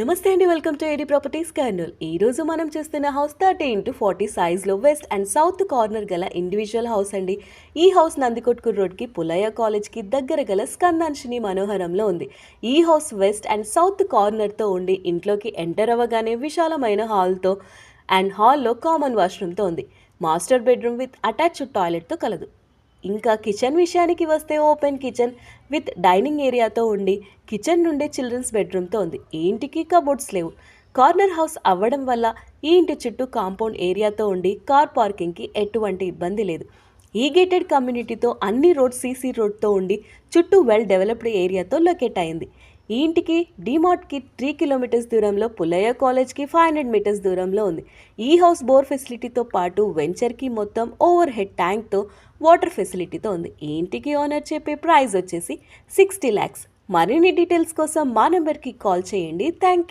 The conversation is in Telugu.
నమస్తే అండి, welcome to AD properties Kurnool. ఈ రోజు మనం చూస్తున్న హౌస్ 30x40 సైజ్లో వెస్ట్ అండ్ సౌత్ కార్నర్ గల ఇండివిజువల్ హౌస్ అండి. ఈ హౌస్ నందికొట్కూరు రోడ్కి పులయ్య కాలేజ్కి దగ్గర గల స్కందాన్షిని మనోహరంలో ఉంది. ఈ హౌస్ వెస్ట్ అండ్ సౌత్ కార్నర్తో ఉండి ఇంట్లోకి ఎంటర్ అవ్వగానే విశాలమైన హాల్తో అండ్ హాల్లో కామన్ వాష్రూమ్తో ఉంది. మాస్టర్ బెడ్రూమ్ విత్ అటాచ్డ్ టాయిలెట్తో కలదు. ఇంకా కిచెన్ విషయానికి వస్తే ఓపెన్ కిచెన్ విత్ డైనింగ్ ఏరియాతో ఉండి కిచెన్ నుండి చిల్డ్రన్స్ బెడ్రూమ్తో ఉంది. ఈ ఇంటికి కబోర్డ్స్ లేవు. కార్నర్ హౌస్ అవ్వడం వల్ల ఈ ఇంటి చుట్టూ కాంపౌండ్ ఏరియాతో ఉండి కార్ పార్కింగ్కి ఎటువంటి ఇబ్బంది లేదు. ఈ గేటెడ్ కమ్యూనిటీతో అన్ని రోడ్ సీసీ రోడ్తో ఉండి చుట్టూ వెల్ డెవలప్డ్ ఏరియాతో లొకేట్ అయింది. ఈ ఇంటికి డిమార్ట్కి 3 కిలోమీటర్స్ దూరంలో, పుల్లయ్య కాలేజ్కి 500 మీటర్స్ దూరంలో ఉంది. ఈ హౌస్ బోర్ ఫెసిలిటీతో పాటు వెంచర్కి మొత్తం ఓవర్ హెడ్ ట్యాంక్తో వాటర్ ఫెసిలిటీతో ఉంది. ఈ ఇంటికి ఓనర్ చెప్పే ప్రైస్ వచ్చేసి 60 lakhs. మరిన్ని డీటెయిల్స్ కోసం మా నెంబర్కి కాల్ చేయండి. Thank you.